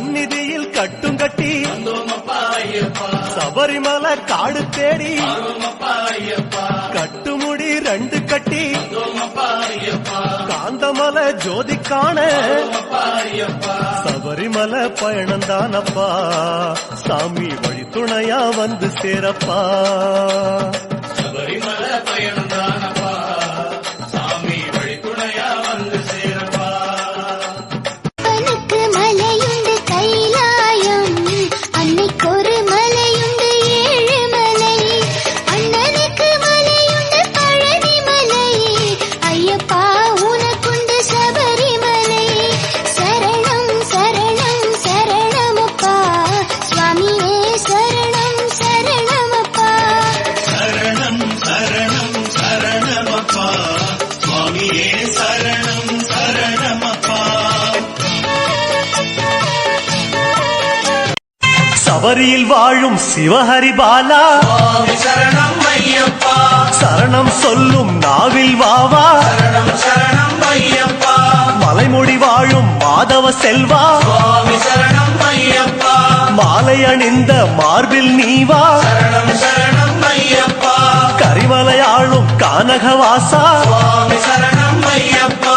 சந்நிதியில் கட்டும் கட்டி சபரிமலை காடு தேடி கட்டுமுடி 2 கட்டி காந்தமலை ஜோதி காண சபரிமலை பயணந்தானப்பா சாமி வழி துணையா வந்து சேரப்பா சபரிமலை பயணந்தானப்பா சாமி வழி துணையா வந்து சேரப்பா மலையுண்டு கைலாயம் அன்னைக்கொரு மலையுண்டு ஏழுமலை அண்ணனுக்கு மலையுண்டு பழனி மலை ஐயப்பா உனக்குண்டு சபரிமலை சரணம் சரணம் சரணமப்பா சுவாமியே சரணம் சரணமப்பா சரணம் சரணம் சரணமப்பா சுவாமியே சரணம் சரணமப்பா சபரியில் வாழும் சிவஹரி பாலா சரணம் ஐயப்பா சரணம் சொல்லும் நாவில் வாவா சரணம் சரணம் ஐயப்பா மலைமொழி வாழும் மாதவ செல்வா சுவாமி சரணம் ஐயப்பா மாலை அணிந்த மார்பில் நீவா சரணம் சரணம் ஐயப்பா கரிமலையாளும் கானகவாசா சுவாமி சரணம் ஐயப்பா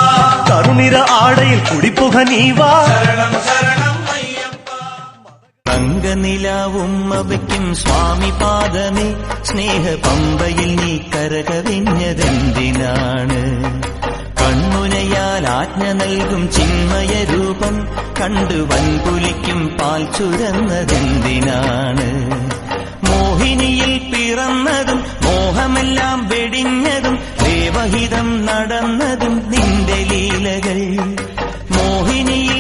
கருநிற ஆடையில் குடிப்புக நீவா சரணம் சரணம் ஐயப்பா തങ്കനിലാവും അവയ്ക്കും സ്വാമി പാദമേ സ്നേഹ പമ്പയിൽ നീ കരകവിഞ്ഞതെന്തിനാണ് കൺമുനയാൽ ആജ്ഞ നൽകും ചിന്മയ രൂപം കണ്ടു വൻപുലിക്കും പാൽ ചുരന്നതെന്തിനാണ് മോഹിനിയിൽ പിറന്നതും മോഹമെല്ലാം വെടിഞ്ഞതും ദേവഹിതം നടന്നതും നിന്റെ ലീലകൾ മോഹിനിയിൽ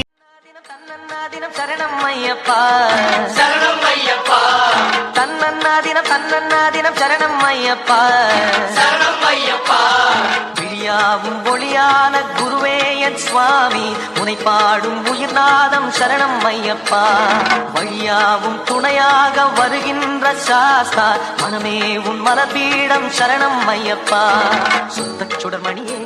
தன்னன்னாதினம் சரணம் ஐயப்பா சரணம் ஐயப்பா தன்னன்னாதினம் சரணம் ஐயப்பா சரணம் ஐயப்பா விழியாவும் ஒளியான குருவே என் சுவாமி உனை பாடும் உயிர்நாதம் சரணம் ஐயப்பா வழியாவும் துணையாக வருகின்ற சாஸ்தா மனமே உன் மலபீடம் சரணம் ஐயப்பா சுத்தச் சுடர்மணியே